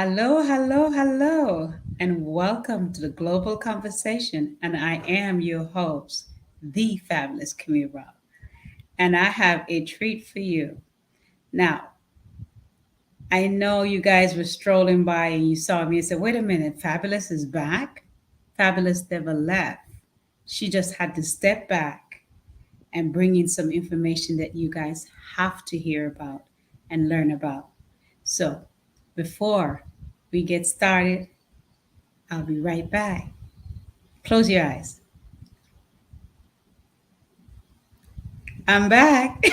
Hello, hello, hello, and welcome to the Global Conversation. And I am your host, the fabulous Camille Robb. And I have a treat for you. Now, I know you guys were strolling by and you saw me and said, wait a minute, Fabulous is back? Fabulous never left. She just had to step back and bring in some information that you guys have to hear about and learn about. So, before we get started, I'll be right back. Close your eyes. I'm back.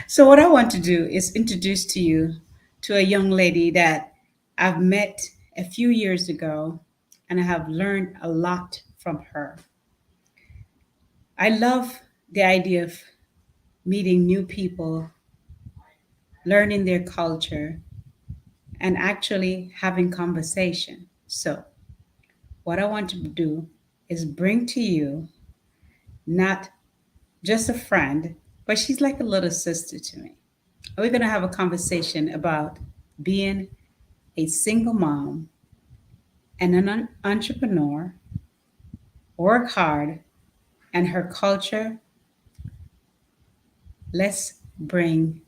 So, what I want to do is introduce to you to a young lady that I've met a few years ago, and I have learned a lot from her. I love the idea of meeting new people, learning their culture, and actually having conversation. So, what I want to do is bring to you not just a friend, but she's like a little sister to me. We're going to have a conversation about being a single mom and an entrepreneur, work hard, and her culture. Let's bring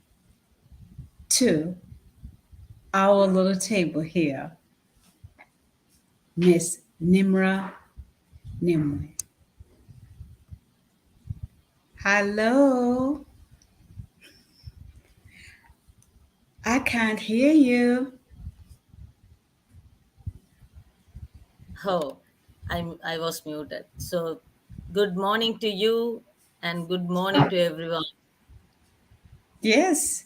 to our little table here Miss Nimra Nimwe. Hello, I can't hear you. Oh, I was muted. So, good morning to you and good morning to everyone. Yes,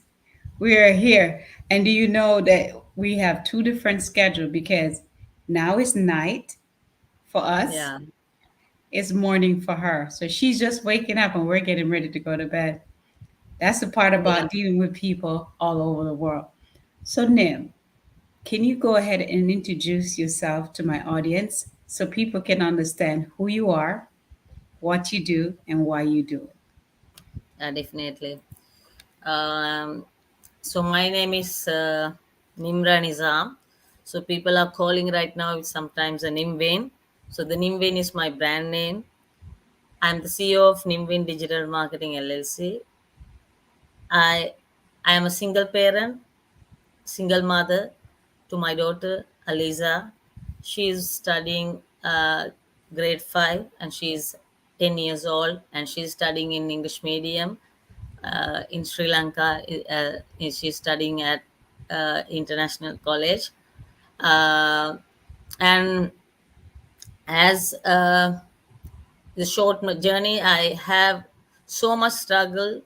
we are here. And do you know that we have two different schedules because now it's night for us, Yeah, it's morning for her. So she's just waking up and we're getting ready to go to bed. That's the part yeah, about dealing with people all over the world. So, Nim, can you go ahead and introduce yourself to my audience so people can understand who you are, what you do, and why you do it? definitely. Um, so, my name is Nimra Nizam. So, people are calling right now sometimes a Nimvain. So, the Nimvain is my brand name. I'm the CEO of Nimvain Digital Marketing LLC. I, I am a single parent, single mother to my daughter Aliza. She is studying grade 5 and she is 10 years old and she's studying in English medium in Sri Lanka. She's studying at international college. Uh, and as the short journey, I have so much struggle.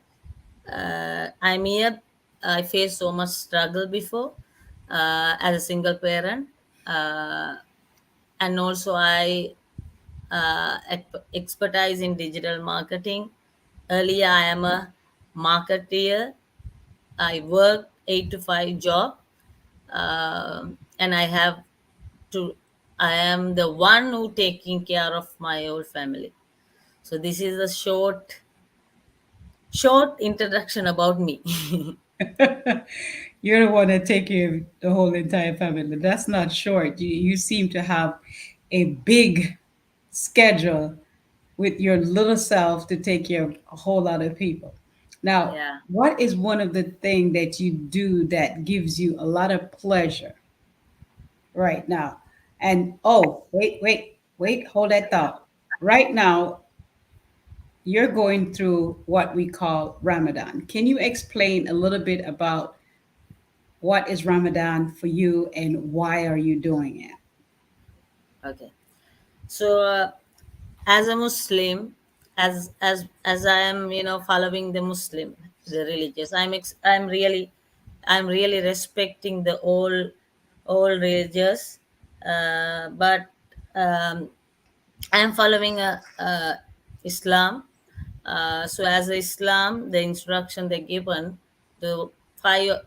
I'm here. I faced so much struggle before as a single parent, uh, and also I expertise in digital marketing. Earlier, I am a marketeer. I work 8 to 5 job, and I have to. I am the one who taking care of my whole family. So this is a short introduction about me. You're the one that take care of the whole entire family. That's not short. You seem to have a big schedule with your little self to take care of a whole lot of people. Now, Yeah. what is one of the things that you do that gives you a lot of pleasure right now? And oh, wait, hold that thought. Right now, you're going through what we call Ramadan. Can you explain a little bit about what is Ramadan for you and why are you doing it? Okay. So as a Muslim, as I am, following the Muslim, the religious, I'm really respecting the all religious, but um, I am following Islam. So as a Islam, the instruction they given, the five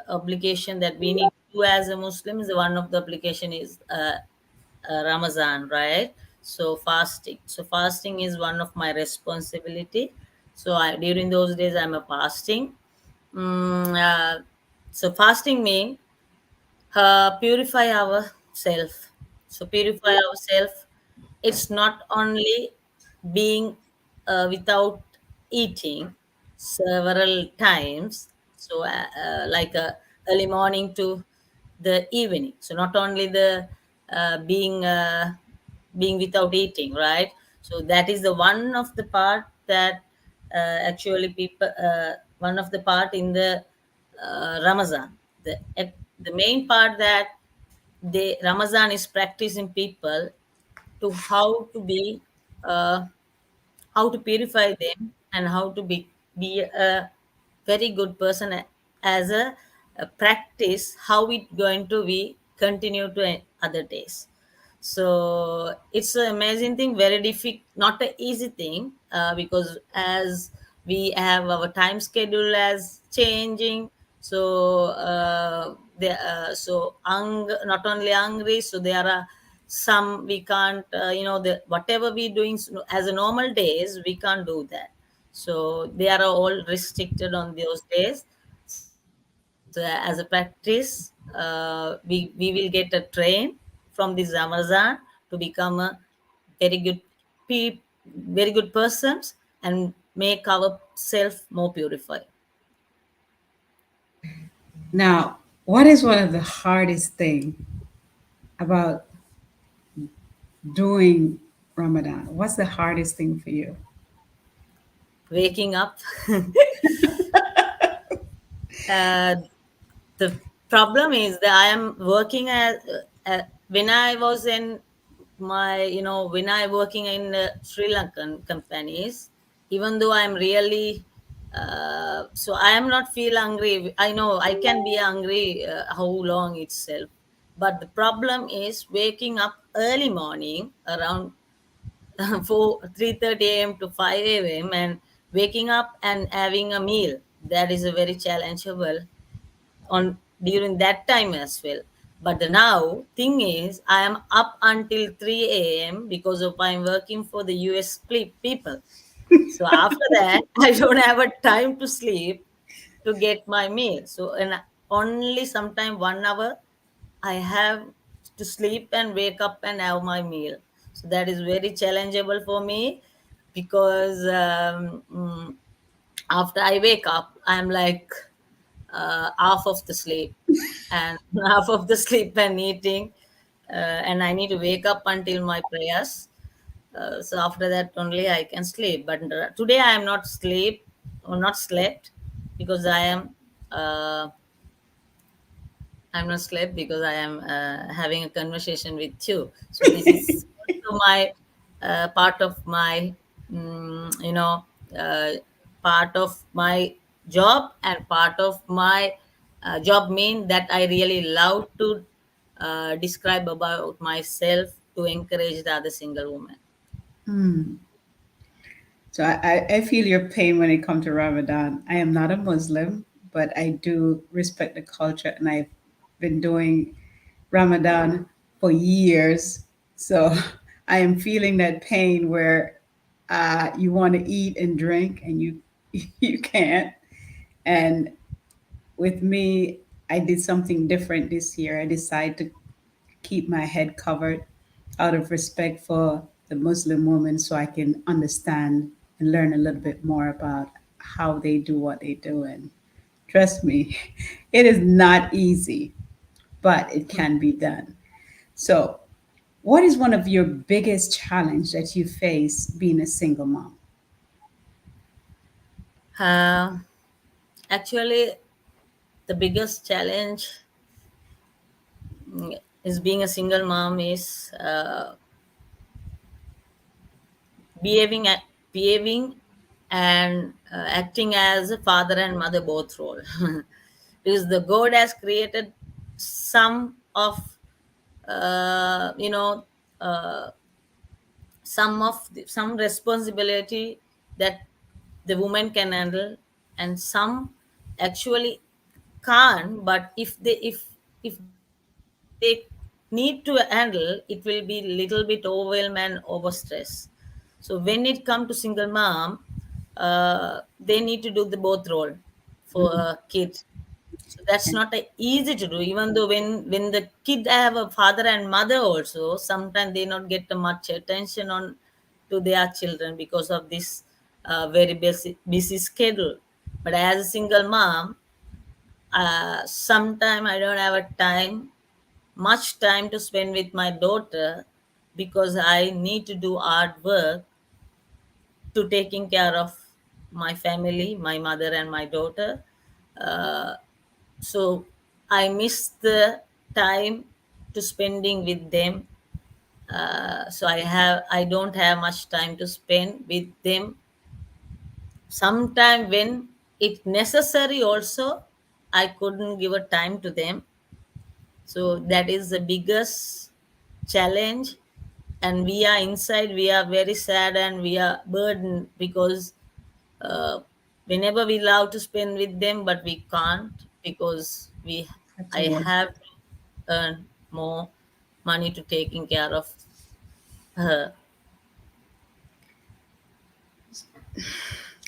obligation that we need to do as a Muslim is one of the obligation is Ramazan, right? So fasting. So fasting is one of my responsibility. So during those days I'm a fasting. Mm, uh, So fasting means purify ourself. So purify ourself. It's not only being without eating several times. So like early morning to the evening. So not only the being without eating, right? So that is the one of the part that actually people one of the part in the Ramazan. The main part that the Ramazan is practicing people to uh, how to purify them and how to be a very good person as a practice how it going to be continue to other days. So it's an amazing thing, very difficult, not an easy thing, because as we have our time schedule as changing. So not only hungry, so there are some we can't, the whatever we doing as a normal days we can't do that. So they are all restricted on those days. So as a practice, we will get a train from this Amazon to become a very good very good persons and make ourselves more purified. Now, what is one of the hardest thing about doing Ramadan? What's the hardest thing for you? Waking up. uh, the problem is that I am working as when I was in my, when I working in Sri Lankan companies, even though I'm really so I am not feel hungry. I know I can be hungry how long itself, but the problem is waking up early morning around 3:30 a.m. to 5 a.m. and waking up and having a meal. That is a very challengeable on during that time as well. But the now thing is, I am up until 3 a.m. because of I'm working for the US people. So after that, I don't have a time to sleep to get my meal. So and only sometime 1 hour I have to sleep and wake up and have my meal. So that is very challengeable for me because after I wake up, I'm like half of the sleep and half of the sleep and eating, and I need to wake up until my prayers. So after that only I can sleep. But today I am not sleep or not slept because uh, I'm not slept because I am having a conversation with you. So this is also my part of my, mm, you know, uh, part of my job and part of my job mean that I really love to describe about myself to encourage the other single woman. Hmm. So I feel your pain when it comes to Ramadan. I am not a Muslim, but I do respect the culture, and I've been doing Ramadan for years. So I am feeling that pain where you want to eat and drink and you you can't. And with me, I did something different this year. I decided to keep my head covered out of respect for the Muslim woman so I can understand and learn a little bit more about how they do what they do. And trust me, it is not easy, but it can be done. So, what is one of your biggest challenge that you face being a single mom? Uh, Actually, the biggest challenge is being a single mom is behaving and acting as a father and mother both role. Because the god has created some of uh, you know uh, some responsibility that the woman can handle, and some actually can't, but if they need to handle, it will be little bit overwhelm and over stress. So when it come to single mom, they need to do the both role for a kid. So that's And not easy to do. Even though when the kid have a father and mother also, sometimes they not get much attention on to their children because of this very busy schedule. But as a single mom, sometime I don't have a much time to spend with my daughter because I need to do art work to taking care of my family, my mother and my daughter. Uh, so I miss the time to spending with them. So I don't have much time to spend with them. Sometime when it necessary also, I couldn't give a time to them. So that is the biggest challenge. And we are inside, we are very sad and we are burdened because uh, whenever we love to spend with them, but we can't because we have to I work. have to earn more money to taking care of her.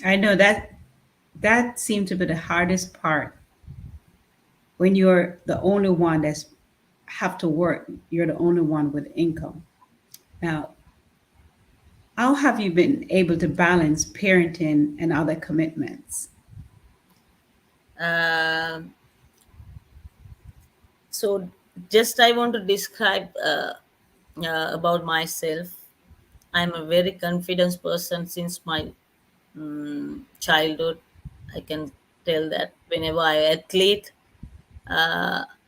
I know that seemed to be the hardest part when you're the only one that's have to work. You're the only one with income. Now, how have you been able to balance parenting and other commitments? Um so just I want to describe about myself. I'm a very confident person since my childhood. I can tell that whenever I athlete,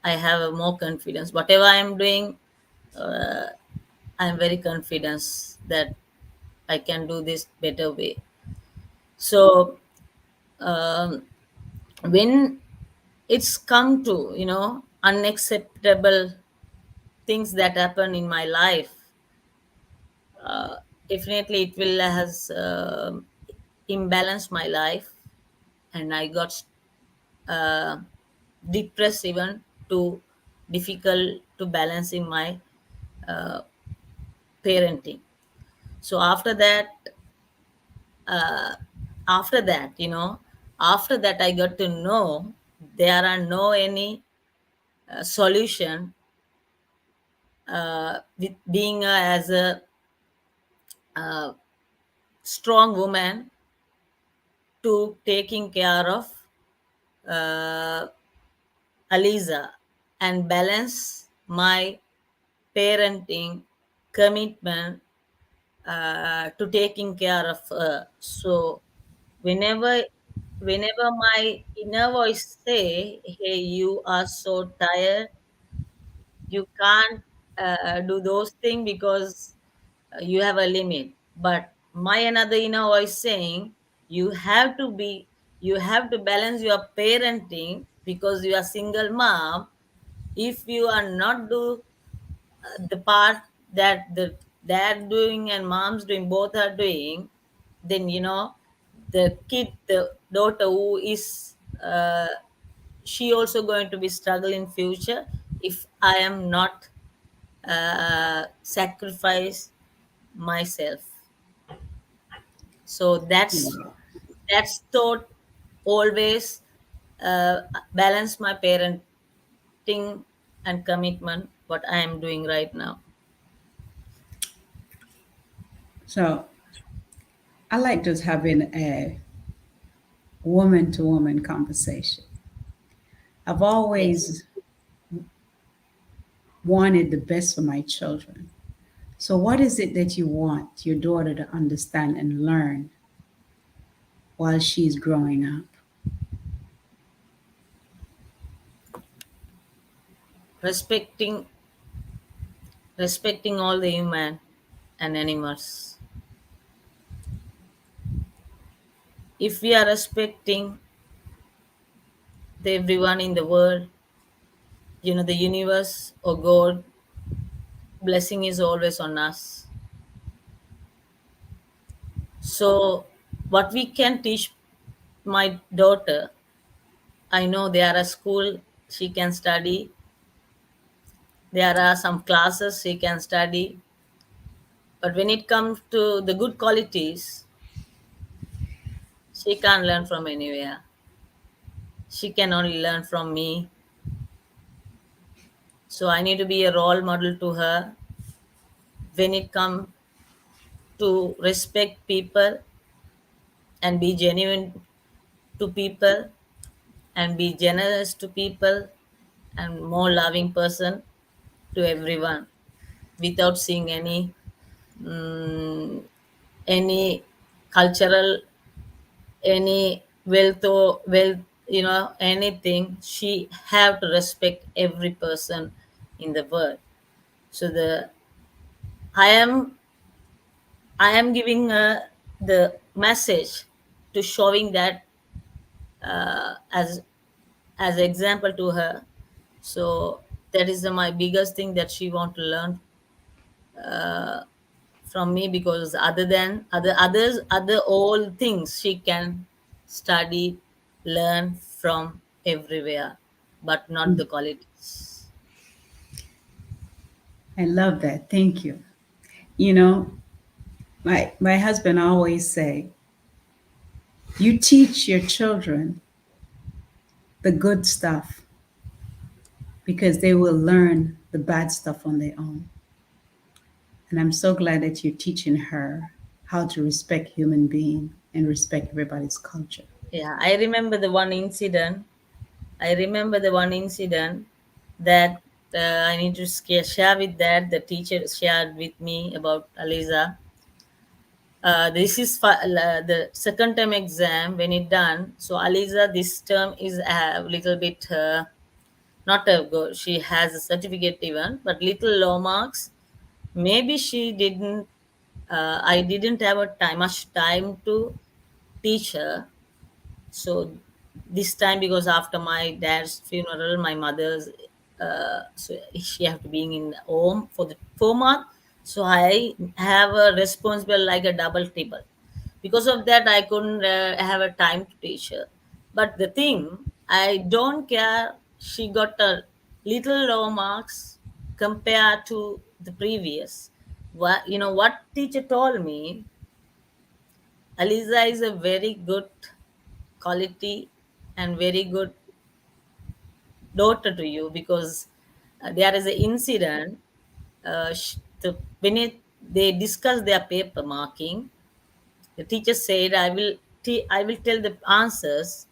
I have a more confidence. Whatever I am doing, uh, I am very confident that I can do this better way. So um, when it's come to unacceptable things that happen in my life, uh, definitely it will has imbalanced my life, and I got uh, depressed even to difficult to balancing my uh, parenting. So after that after that I got to know there are no any solution with being as a uh, strong woman to taking care of uh, Aliza and balance my parenting commitment to taking care of her. So whenever whenever my inner voice say, "Hey, you are so tired. You can't do those things because you have a limit." But my another inner voice saying, you have to balance your parenting because you are single mom. If you are not do the part that the dad doing and mom's doing, both are doing, then the daughter who is she also going to be struggling future if I am not sacrifice myself. So Wow. that's thought always uh, balance my parenting and commitment what I am doing right now. So I like just having a woman to woman conversation. I've Yes. always wanted the best for my children. So, what is it that you want your daughter to understand and learn while she's growing up? respecting Respecting all the human and animals. If we are respecting everyone in the world, the universe or God, blessing is always on us. So what we can teach my daughter, I know there are school she can study, there are some classes she can study, but when it comes to the good qualities, she can't learn from anywhere. She can only learn from me. So I need to be a role model to her when it comes to respect people and be genuine to people and be generous to people and more loving person to everyone without seeing mm, any cultural, any wealth or wealth, anything. She have to respect every person in the world. So i am I am giving the message to showing that as example to her. So that is my biggest thing that she want to learn from me, because other than other all things she can study, learn from everywhere, but not the qualities. I love that. Thank you. You know, my husband always say, you teach your children the good stuff because they will learn the bad stuff on their own. And I'm so glad that you're teaching her how to respect human being and respect everybody's culture. Yeah, I remember the one incident that I need to share with that the teacher shared with me about Aliza. This is the second term exam when it done. So Aliza this term is a little bit not a good. She has a certificate even, but little low marks. Maybe she didn't. I didn't have much time to teach her. So this time, because after my dad's funeral, my mother's, so she have to be in home for the 4 month. So I have a responsible like a double triple. Because of that, I couldn't have a time to teach her. But the thing, I don't care. She got a little low marks compared to the previous. What teacher told me? Aliza is a very good quality and very good daughter to you, because there is an incident. When they discuss their paper marking, the teacher said, I will tell the answers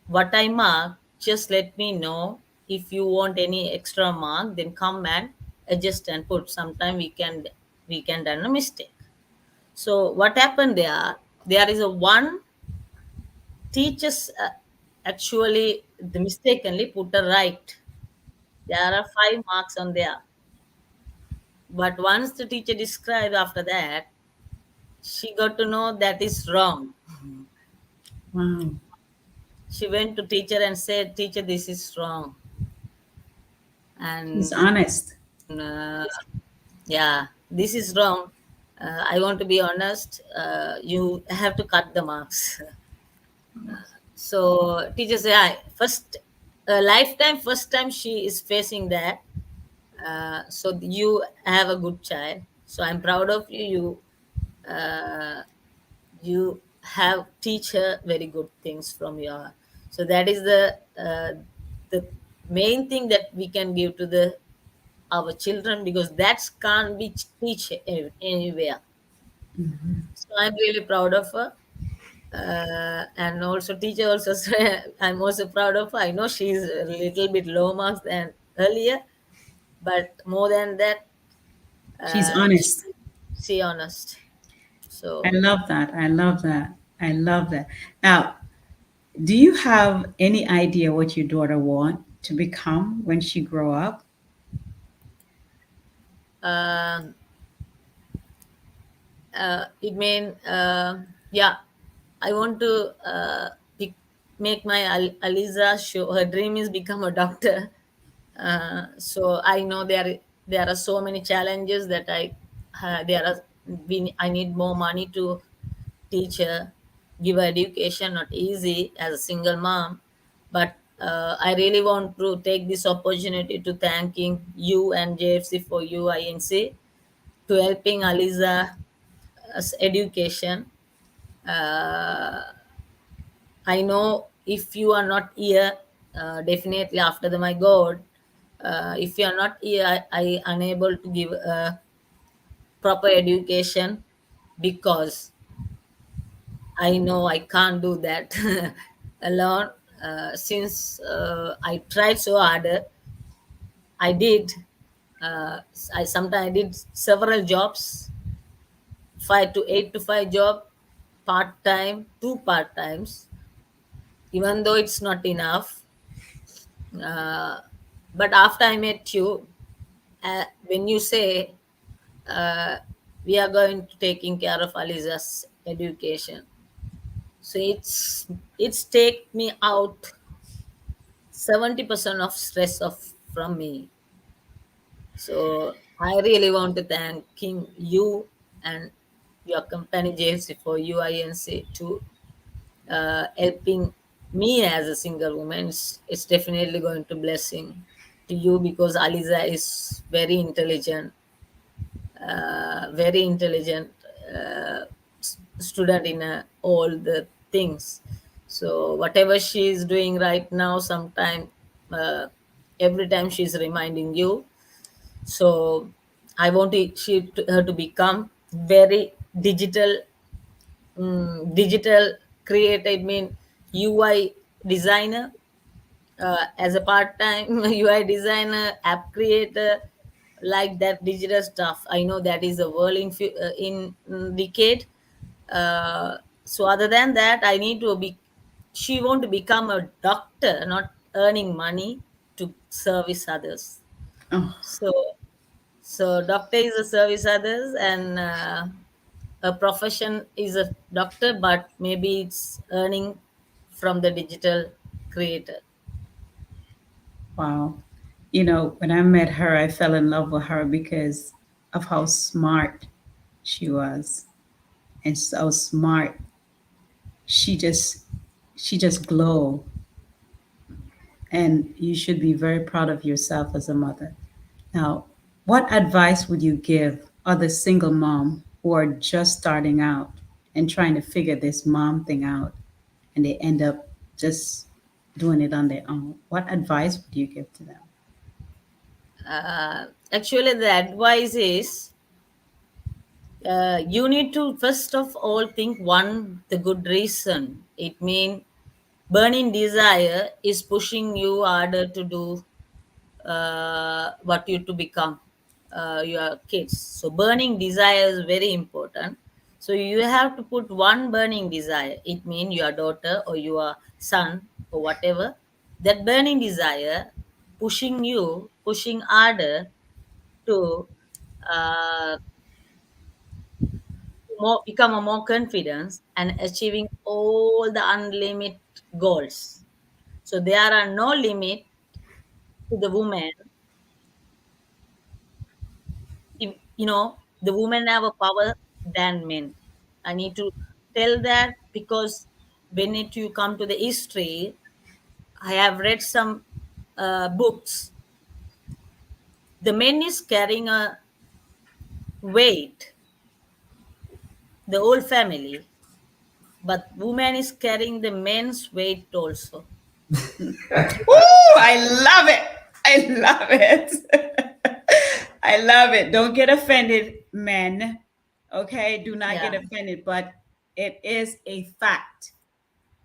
what I mark. Just let me know if you want any extra mark. Then come and adjust and put. Sometime we can done a mistake. So what happened there? There is a one teachers actually the mistakenly put a right. There are 5 marks on there. But once the teacher described after that, she got to know that is wrong. Wow. She went to teacher and said, "Teacher, this is wrong." She's And honest. yeah, this is wrong. I want to be honest. You have to cut the marks. So teacher say, first lifetime, first time she is facing that. So you have a good child. So I'm proud of you. You have teach her very good things from your. So that is the main thing that we can give to the our children, because that can't be teach anywhere. So I'm really proud of her. And also teacher also I'm also proud of her. I know she's a little bit low marks than earlier, but more than that, She's she, honest. she honest. I So love that. I love that. I love that. Now, do you have any idea what your daughter want to become when she grow up? uh, it mean yeah, I want to make my Aliza show her dream is become a doctor. So I know there are so many challenges that there are I need more money to teach her, give her education. Not easy as a single mom, but I really want to take this opportunity to thanking you and JFC for you INC to helping Aliza as education. Uh, I know if you are not here, definitely after the my God, if you are not here, I unable to give proper education, because I know I can't do that alone. Since I tried so hard, I did. I sometimes I did several jobs, 5 to 8 to 5 job, part time, two part times. Even though it's not enough, uh, but after I met you, when you say uh, we are going to taking care of Aliza's education, so it's take me out 70% of stress of from me. So I really want to thanking you and your company JFC for UINC to helping me as a single woman. It's definitely going to blessing to you, because Aliza is very intelligent student in all the things. So whatever she is doing right now, sometime uh, every time she's reminding you. So I want her to become very digital creator. I mean UI designer, as a part-time UI designer, app creator, like that digital stuff. I know that is a world in decade. So other than that, I need to be. She want to become a doctor, not earning money to service others. Oh, So doctor is a service others, and a profession is a doctor, but maybe it's earning from the digital creator. wow. You know, when I met her, I fell in love with her because of how smart she was. And so smart. She just she just glowed. And you should be very proud of yourself as a mother. Now, what advice would you give other single mom who are just starting out and trying to figure this mom thing out and they end up just doing it on their own? What advice would you give to them? Actually, the advice is, you need to first of all think one the good reason. It means burning desire is pushing you harder to do what you to become your kids. So burning desire is very important. So you have to put one burning desire. It means your daughter or your son or whatever. That burning desire pushing harder to uh, become a more confidence and achieving all the unlimited goals. So there are no limit to the woman. If, the women have a power than men. I need to tell that, because when you come to the history, I have read some books. The man is carrying a weight, the whole family, but woman is carrying the men's weight also. Ooh, I love it. I love it. I love it. Don't get offended, men. Okay? Do not get Yeah, offended, but it is a fact.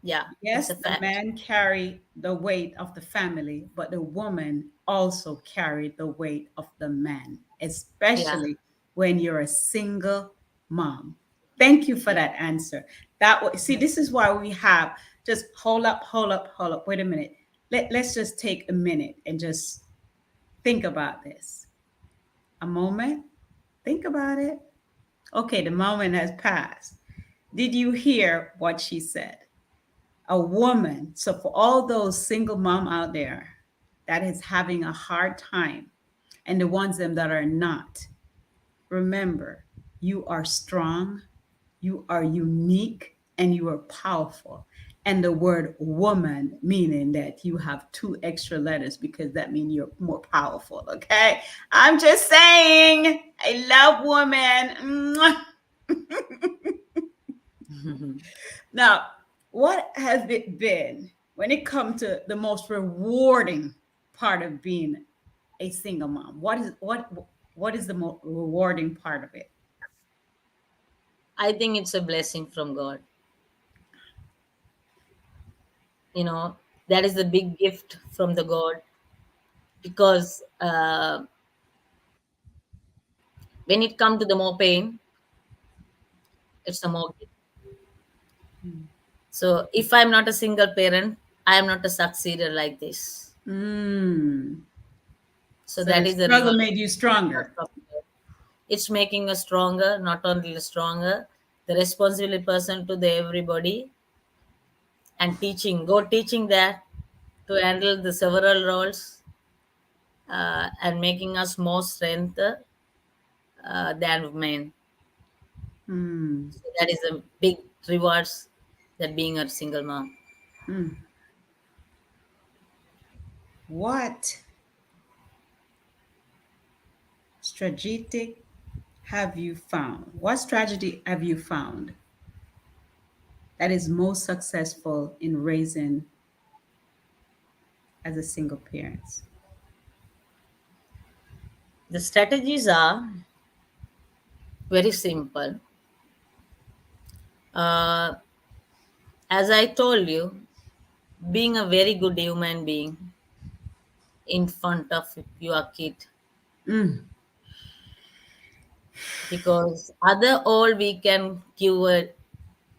yeah, it's Yes, a the fact. man carry the weight of the family, but the woman also carry the weight of the man, Yeah, especially when you're a single mom. Thank you for yeah. that answer. See, this is why we have just hold up. Wait a minute. Let's just take a minute and just think about this. A moment. Think about it. Okay, the moment has passed. Did you hear what she said? A woman. So for all those single mom out there that is having a hard time and the ones them that are not, remember, you are strong, you are unique, and you are powerful. And the word woman meaning that you have two extra letters because that means you're more powerful. Okay. I'm just saying, I love women. Now, what has it been? when it comes to the most rewarding part of being a single mom, what is the most rewarding part of it? I think it's a blessing from God. You know, that is the big gift from the God, because when it comes to the more pain, it's a more gift. So if I'm not a single parent, I am not a succeeder like this. Mm. So So that the is the struggle reward. made you stronger. It's making us stronger, not only stronger, the responsible person to the everybody, and teaching that to handle the several roles, and making us more strength than men. Hmm. So that is a big rewards that being a single mom. Hmm. What strategic have you found? What strategy have you found that is most successful in raising as a single parent? The strategies are very simple. Uh, as I told you, being a very good human being in front of your kid, Mm. because other all we can give a,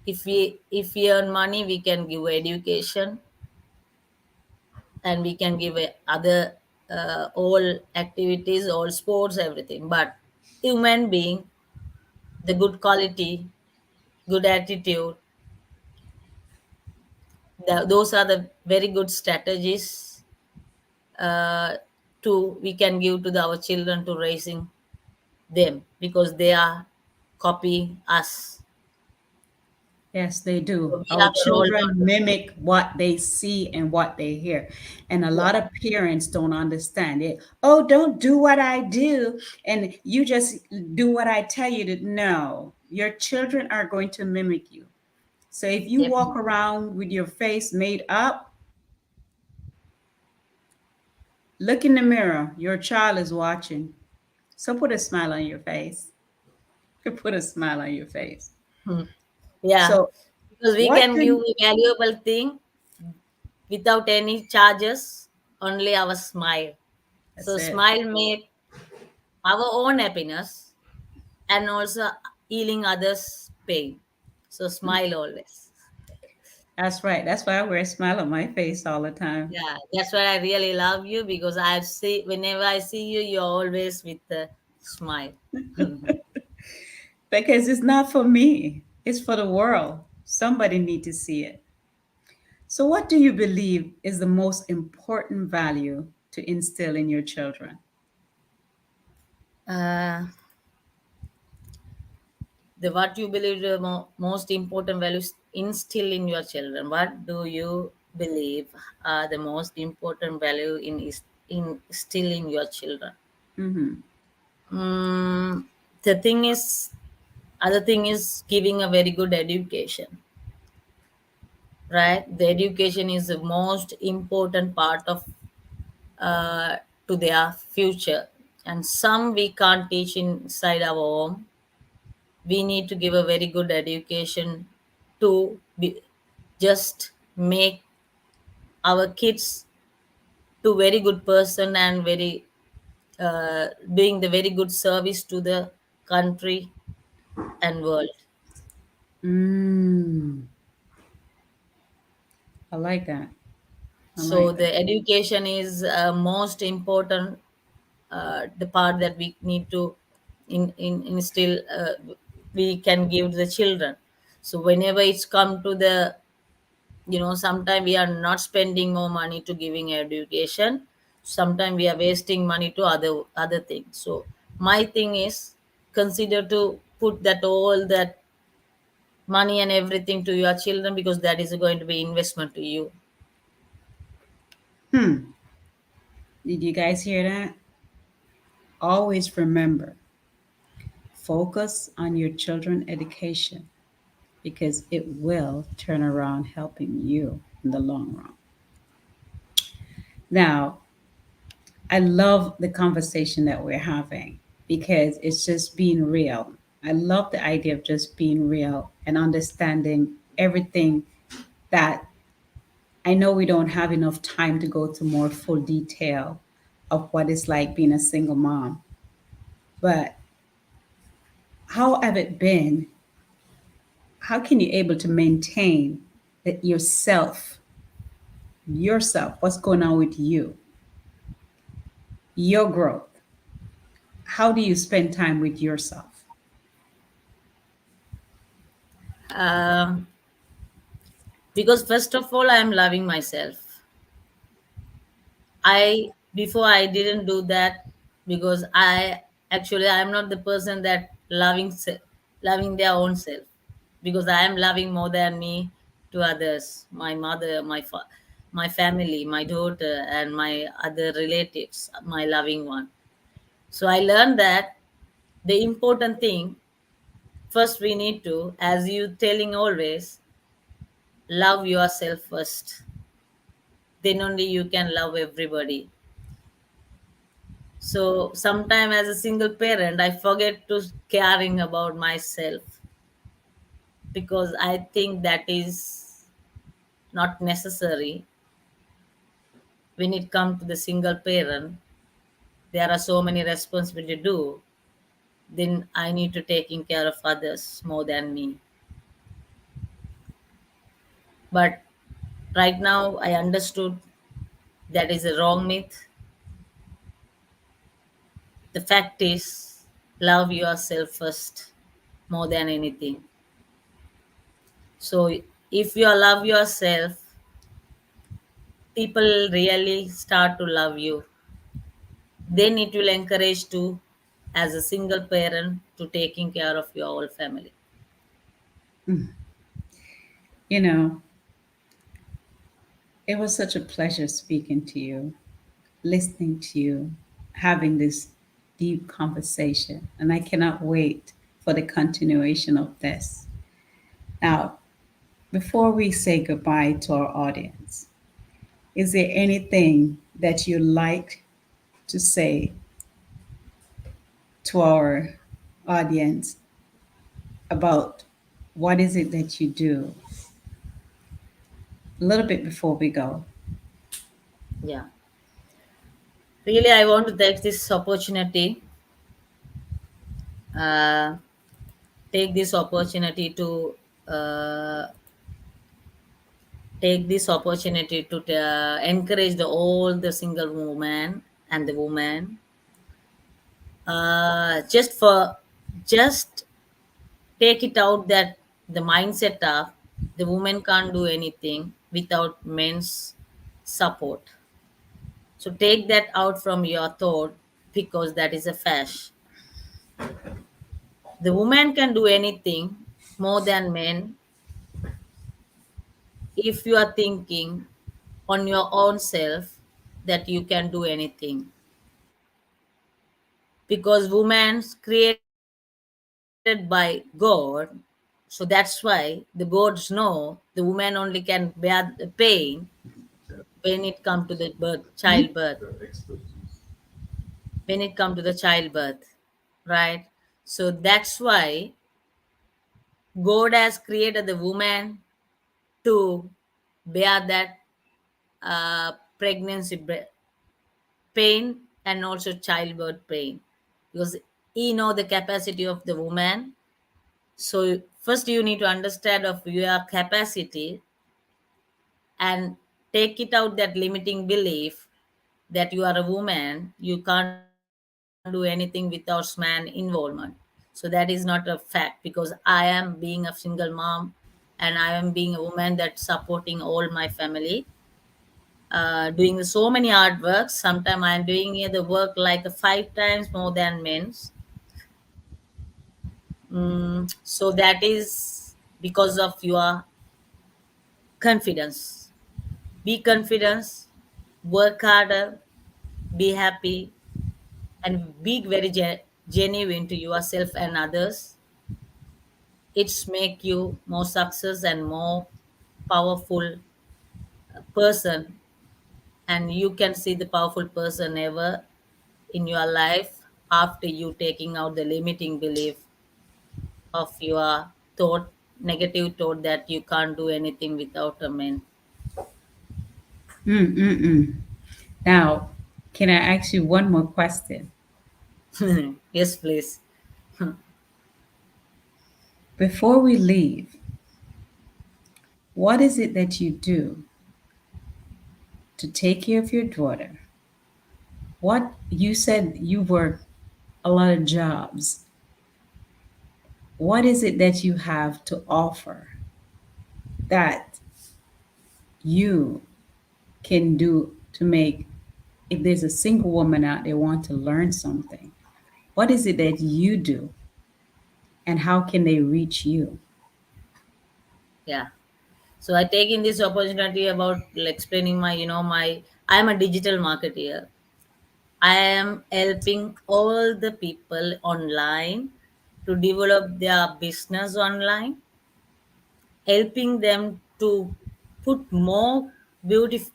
if we earn money we can give education, and we can give a other all activities, all sports, everything, but human being, the good quality, good attitude, those are the very good strategies uh, to we can give to our children to raising them, because they are copy us. Yes, they do. So we Our are the role children model. mimic what they see and what they hear. And a Yeah, lot of parents don't understand it. Oh, don't do what I do. And you just do what I tell you to. No, your children are going to mimic you. So if you walk definitely. around with your face made up, look in the mirror. Your child is watching. So put a smile on your face. Put a smile on your face. Hmm. Yeah, So, because we what can give do a valuable thing without any charges, only our smile. that's So it. smile make our own happiness, and also healing others' pain. So smile always. That's right. That's why I wear a smile on my face all the time. Yeah, that's why I really love you, because I see whenever I see you, you're always with a smile. Because it's not for me, it's for the world. Somebody need to see it. So what do you believe is the most important value to instill in your children? uh, the what you believe the most important values instill in your children. What do you believe are the most important value in still in your children? Mm-hmm. mm, the thing is Other thing is giving a very good education, right? The education is the most important part of uh, to their future, and some we can't teach inside our home. We need to give a very good education to be, just make our kids to very good person, and very doing the very good service to the country and world. Mm, I like that. I So like that. the education is most important, the part that we need to instill, we can give to the children. So whenever it's come to the, sometimes we are not spending more money to giving education, sometimes we are wasting money to other things. So my thing is, consider to put that all that money and everything to your children, because that is going to be investment to you. Hmm. Did you guys hear that? Always remember, focus on your children' education because it will turn around helping you in the long run. Now, I love the conversation that we're having because it's just being real. I love the idea of just being real and understanding everything that I know we don't have enough time to go to more full detail of what it's like being a single mom. But how have it been? How can you able to maintain that yourself, what's going on with you, your growth? How do you spend time with yourself? Um, because first of all, I'm loving myself. I before I didn't do that because I'm not the person that loving their own self, because I am loving more than me to others, my mother, my family, my daughter, and my other relatives, my loving one. So I learned that the important thing first we need to, as you telling always, love yourself first. Then only you can love everybody. So sometime as a single parent, I forget to caring about myself, because I think that is not necessary. When it comes to the single parent, there are so many responsibility to do. Then I need to taking care of others more than me. But right now I understood that is a wrong myth. The fact is, love yourself first more than anything. So if you love yourself, people really start to love you. Then it will encourage to, as a single parent, to taking care of your whole family. Mm. You know, it was such a pleasure speaking to you, listening to you, having this deep conversation, and I cannot wait for the continuation of this. Now, before we say goodbye to our audience, is there anything that you like to say to our audience about what is it that you do a little bit before we go? Yeah. Really, I want to uh, take this opportunity to uh, encourage all the single woman and the woman, just for just take it out that the mindset of the woman can't do anything without men's support. So take that out from your thought, because that is a fash. The woman can do anything more than men if you are thinking on your own self that you can do anything, because woman's created by God. So that's why the gods know the woman only can bear the pain when it comes to the Hmm? childbirth, when it comes to the childbirth, right? So that's why God has created the woman to bear that pregnancy pain and also childbirth pain, because he know the capacity of the woman. So first you need to understand of your capacity and take it out that limiting belief that you are a woman, you can't do anything without man involvement. So that is not a fact, because I am being a single mom, and I am being a woman that's supporting all my family, doing so many hard work. Sometimes I'm doing the work like 5 times more than men's. So that is because of your confidence. Be confident, work harder, be happy, and be very genuine to yourself and others. It's make you more success and more powerful person and you can see the powerful person ever in your life after you taking out the limiting belief of your thought, negative thought that you can't do anything without a man. Mm-mm-mm. Now, can I ask you one more question? Yes, please. Before we leave, what is it that you do to take care of your daughter? What you said you work a lot of jobs. What is it that you have to offer that you can do to make, if there's a single woman out there want to learn something, what is it that you do and how can they reach you? Yeah. So I take in this opportunity about explaining my, I'm a digital marketer. I am helping all the people online to develop their business online, helping them to put more beauty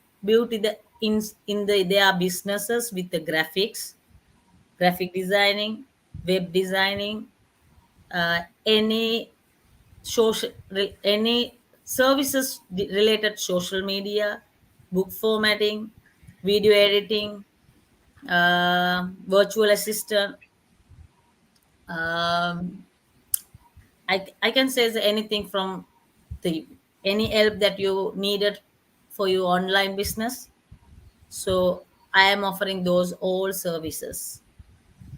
in their businesses with the graphics, graphic designing, web designing, any any services related social media, book formatting, video editing, virtual assistant. um, I can say is anything from the any help that you needed for your online business. So I am offering those all services.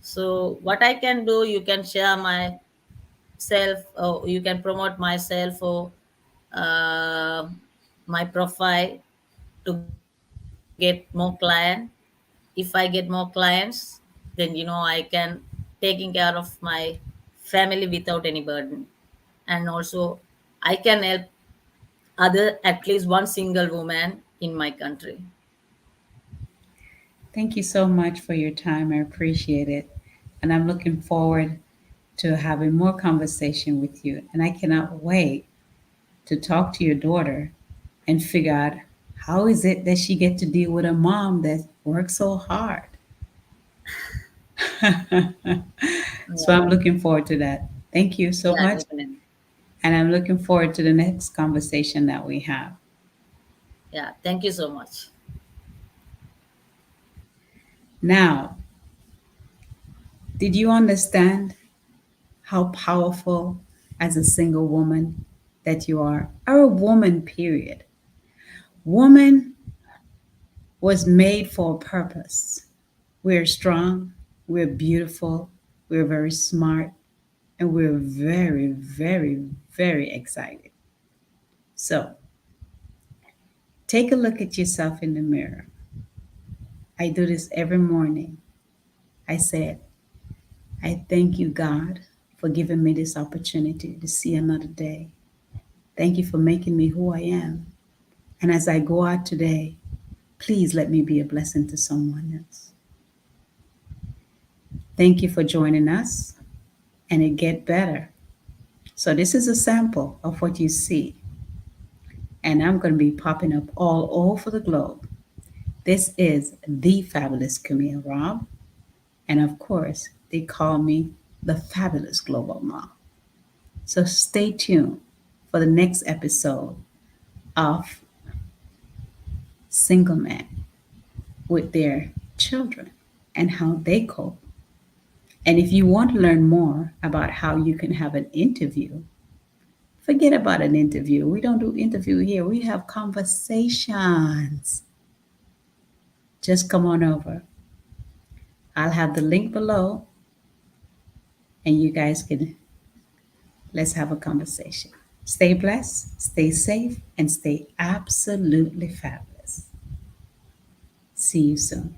So what I can do, you can share my self, or you can promote myself, or uh, my profile to get more client. If I get more clients, then I can taking care of my family without any burden. And also I can help other, at least one single woman in my country. Thank you so much for your time. I appreciate it. And I'm looking forward to having more conversation with you. And I cannot wait to talk to your daughter and figure out how is it that she get to deal with a mom that works so hard. So Yeah, I'm looking forward to that. Thank you so yeah, much. definitely. And I'm looking forward to the next conversation that we have. Yeah, thank you so much. Now, did you understand how powerful as a single woman that you are? Or a woman, period. Woman was made for a purpose. We're strong, we're beautiful, we're very smart, and we're very, very, very excited. So take a look at yourself in the mirror. I do this every morning. I said, I thank you, God, for giving me this opportunity to see another day. Thank you for making me who I am. And as I go out today, please let me be a blessing to someone else. Thank you for joining us, and it get better. So this is a sample of what you see, and I'm going to be popping up all over the globe. This is the fabulous Camille Robb, and of course, they call me the fabulous global mom. So stay tuned for the next episode of Single Men with their children and how they cope. And if you want to learn more about how you can have an interview, forget about an interview. We don't do interview here. We have conversations. Just come on over. I'll have the link below and you guys can let's have a conversation. Stay blessed, stay safe, and stay absolutely fabulous. See you soon.